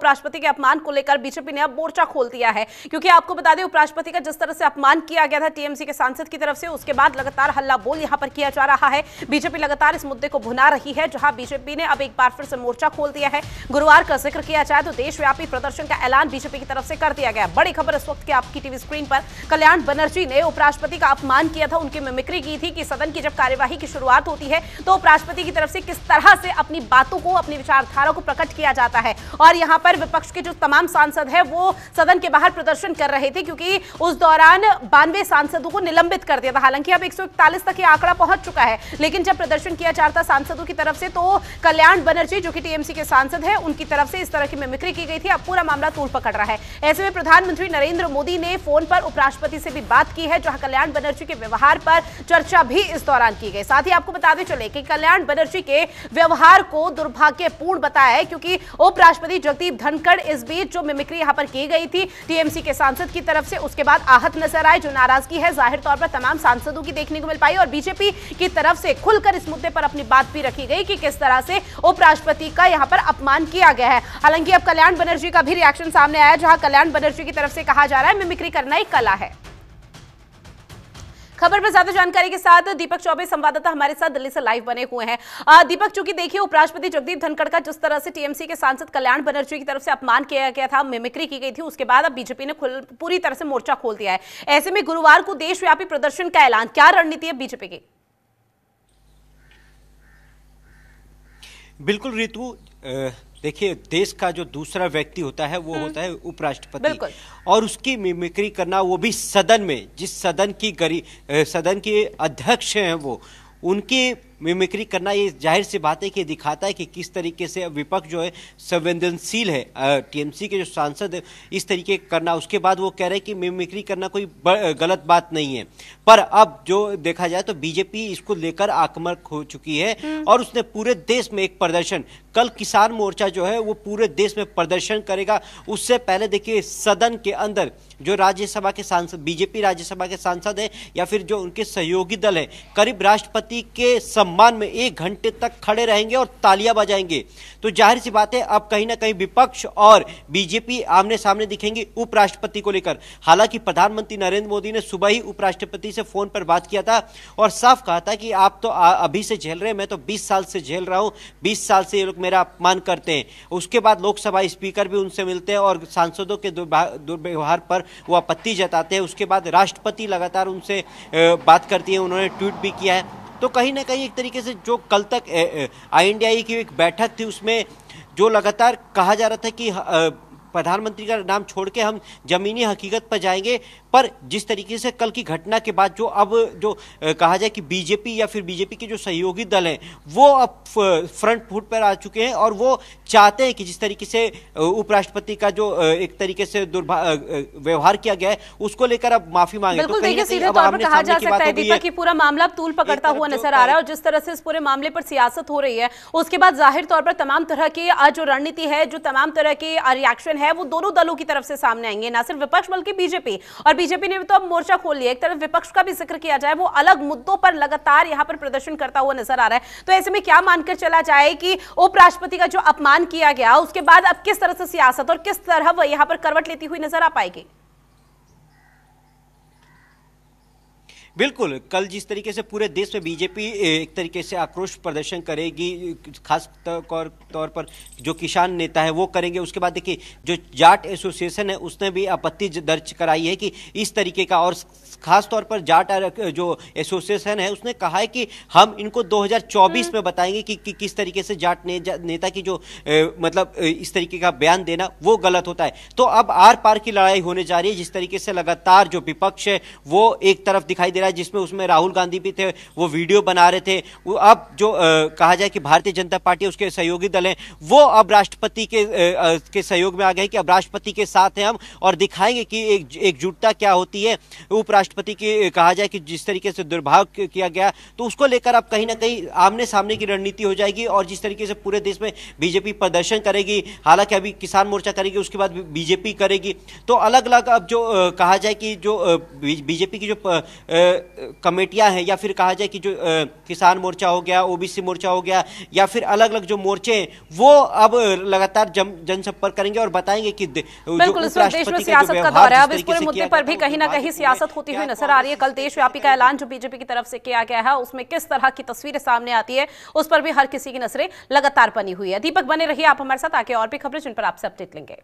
उपराष्ट्रपति के अपमान को लेकर बीजेपी ने अब मोर्चा खोल दिया है, क्योंकि आपको बता दें उपराष्ट्रपति का जिस तरह से अपमान किया गया था टीएमसी के सांसद की तरफ से, उसके बाद लगातार हल्ला बोल यहां पर किया जा रहा है। बीजेपी लगातार इस मुद्दे को भुना रही है, जहां बीजेपी ने अब एक बार फिर से मोर्चा खोल दिया है। गुरुवार का जिक्र किया जाए तो देशव्यापी प्रदर्शन का ऐलान बीजेपी की तरफ से कर दिया गया। बड़ी खबर इस वक्त की आपकी टीवी स्क्रीन पर, कल्याण बनर्जी ने उपराष्ट्रपति का अपमान किया था, उनकी मिमिक्री की थी कि सदन की जब कार्यवाही की शुरुआत होती है तो उपराष्ट्रपति की तरफ से किस तरह से अपनी बातों को, अपनी विचारधारा को प्रकट किया जाता है। और यहां पर विपक्ष के जो तमाम सांसद हैं वो सदन के बाहर प्रदर्शन कर रहे थे, क्योंकि उस दौरान 92 सांसदों को निलंबित कर दिया था। हालांकि अब 141 तक ये आंकड़ा पहुंच चुका है, लेकिन जब प्रदर्शन किया जाता सांसदों की तरफ से तो कल्याण बनर्जी जो कि टीएमसी के सांसद हैं, उनकी तरफ से इस तरह की मिमिक्री की गई थी। अब पूरा मामला तूल पकड़ रहा है। ऐसे में प्रधानमंत्री नरेंद्र मोदी ने फोन पर उपराष्ट्रपति से भी बात की है, जहां कल्याण बनर्जी के व्यवहार पर चर्चा भी इस दौरान की गई। साथ ही आपको बताते चले कि कल्याण बनर्जी के व्यवहार को दुर्भाग्यपूर्ण बताया है, क्योंकि उपराष्ट्रपति जगदीप धनखड़ इस बीच जो मिमिक्री यहां पर की गई थी टीएमसी के सांसद की तरफ से, उसके बाद आहत नजर आए। जो नाराजगी है जाहिर तौर पर तमाम सांसदों की देखने को मिल पाई और बीजेपी की तरफ से खुलकर इस मुद्दे पर अपनी बात भी रखी गई कि किस तरह से उपराष्ट्रपति का यहां पर अपमान किया गया है। हालांकि अब कल्याण बनर्जी का भी रिएक्शन सामने आया, जहां कल्याण बनर्जी की तरफ से कहा जा रहा है मिमिक्री करना एक कला है। खबर पर ज्यादा जानकारी के साथ दीपक चौबे संवाददाता हमारे साथ दिल्ली से लाइव बने हुए हैं। दीपक, चूंकि देखिए उपराष्ट्रपति जगदीप धनखड़ का जिस तरह से टीएमसी के सांसद कल्याण बनर्जी की तरफ से अपमान किया गया था, मिमिक्री की गई थी, उसके बाद अब बीजेपी ने पूरी तरह से मोर्चा खोल दिया है। ऐसे में गुरुवार को देशव्यापी प्रदर्शन का ऐलान, क्या रणनीति है बीजेपी की? बिल्कुल रितु, देखिए देश का जो दूसरा व्यक्ति होता है वो होता है उपराष्ट्रपति, और उसकी मिमिक्री करना, वो भी सदन में, जिस सदन के अध्यक्ष हैं वो, उनकी मिमिक्री करना, ये जाहिर सी बात है कि दिखाता है कि किस तरीके से विपक्ष जो है संवेदनशील है। टीएमसी के जो सांसद है इस तरीके करना, उसके बाद वो कह रहे हैं कि मिमिक्री करना कोई गलत बात नहीं है। पर अब जो देखा जाए तो बीजेपी इसको लेकर आक्रामक हो चुकी है और उसने पूरे देश में एक प्रदर्शन, कल किसान मोर्चा जो है वो पूरे देश में प्रदर्शन करेगा। उससे पहले देखिए सदन के अंदर जो राज्यसभा के सांसद, बीजेपी राज्यसभा के सांसद हैं या फिर जो उनके सहयोगी दल हैं, करीब राष्ट्रपति के सम्मान में 1 घंटे तक खड़े रहेंगे और तालियां बजाएंगे। तो जाहिर सी बात है अब कहीं ना कहीं विपक्ष और बीजेपी आमने सामने दिखेंगे उपराष्ट्रपति को लेकर। हालांकि प्रधानमंत्री नरेंद्र मोदी ने सुबह ही उपराष्ट्रपति से फोन पर बात किया था और साफ कहा था कि आप तो अभी से झेल रहे हैं, मैं तो 20 साल से झेल रहा हूं, 20 साल से ये लोग मेरा अपमान करते हैं। उसके बाद लोकसभा स्पीकर भी उनसे मिलते हैं और सांसदों के दुर्व्यवहार पर वो आपत्ति जताते हैं। उसके बाद राष्ट्रपति लगातार उनसे बात करती है, उन्होंने ट्वीट भी किया है। तो कहीं ना कहीं एक तरीके से जो कल तक INDIE की एक बैठक थी उसमें जो लगातार कहा जा रहा था कि प्रधानमंत्री का नाम छोड़ के हम जमीनी हकीकत पर जाएंगे, पर जिस तरीके से कल की घटना के बाद जो अब जो कहा जाए कि बीजेपी या फिर बीजेपी के जो सहयोगी दल हैं वो अब फ्रंट फुट पर आ चुके हैं और वो चाहते हैं कि जिस तरीके से उपराष्ट्रपति का जो एक तरीके से व्यवहार किया गया है उसको लेकर अब माफी मांगे। बिल्कुल, देखिए सीधे तौर पर कहा जा सकता है दीपक कि पूरा मामला तूल पकड़ता हुआ नजर आ रहा है और जिस तरह से इस पूरे मामले पर सियासत हो रही है उसके बाद जाहिर तौर पर तमाम तरह की जो रणनीति है, जो तमाम तरह की रिएक्शन है वो दोनों दलों की तरफ से सामने आएंगे, ना सिर्फ विपक्ष बल्कि बीजेपी। और बीजेपी ने भी तो अब मोर्चा खोल लिया। एक तरफ विपक्ष का भी जिक्र किया जाए, वो अलग मुद्दों पर लगातार यहां पर प्रदर्शन करता हुआ नजर आ रहा है। तो ऐसे में क्या मानकर चला जाए कि उपराष्ट्रपति का जो अपमान किया गया उसके बाद अब किस तरह से सियासत और किस तरह वह यहां पर करवट लेती हुई नजर आ पाएगी? बिल्कुल, कल जिस तरीके से पूरे देश में बीजेपी एक तरीके से आक्रोश प्रदर्शन करेगी, खास तौर पर जो किसान नेता है वो करेंगे। उसके बाद देखिए जो जाट एसोसिएशन है उसने भी आपत्ति दर्ज कराई है कि इस तरीके का, और खास तौर पर जाट जो एसोसिएशन है उसने कहा है कि हम इनको 2024 में बताएंगे कि किस तरीके से जाट नेता की जो मतलब इस तरीके का बयान देना वो गलत होता है। तो अब आर पार की लड़ाई होने जा रही है। जिस तरीके से लगातार जो विपक्ष है वो एक तरफ दिखाई दे रहा है, जिसमें उसमें राहुल गांधी भी थे, वो वीडियो बना रहे थे। वो अब जो कहा जाए कि भारतीय जनता पार्टी उसके सहयोगी दल हैं वो अब राष्ट्रपति के सहयोग में आ गए कि अब राष्ट्रपति के साथ हैं हम और दिखाएंगे कि एकजुटता क्या होती है। उपराष्ट्रपति की कहा जाए कि जिस तरीके से दुर्भाव किया गया तो उसको लेकर अब कहीं ना कहीं आमने सामने की रणनीति हो जाएगी और जिस तरीके से पूरे देश में बीजेपी प्रदर्शन करेगी, हालांकि अभी किसान मोर्चा करेगी, उसके बाद बीजेपी करेगी, तो अलग अलग अब जो कहा जाए कि जो बीजेपी की जो कमेटियां हैं, या फिर कहा जाए कि जो किसान मोर्चा हो गया, ओबीसी मोर्चा हो गया, या फिर अलग अलग जो मोर्चे हैं, वो अब लगातार जनसंपर्क करेंगे और बताएंगे कि बिल्कुल इस वक्त देश में सियासत का दौर है। अब इस पूरे मुद्दे पर भी कहीं ना कहीं सियासत होती हुई नजर आ रही है। कल देशव्यापी का ऐलान जो बीजेपी की तरफ से किया गया है, उसमें किस तरह की तस्वीरें सामने आती है, उस पर भी हर किसी की नजरें लगातार बनी हुई है। दीपक बने रहिए आप हमारे साथ, आगे और भी खबरें जिन पर आपसे अपडेट लेंगे।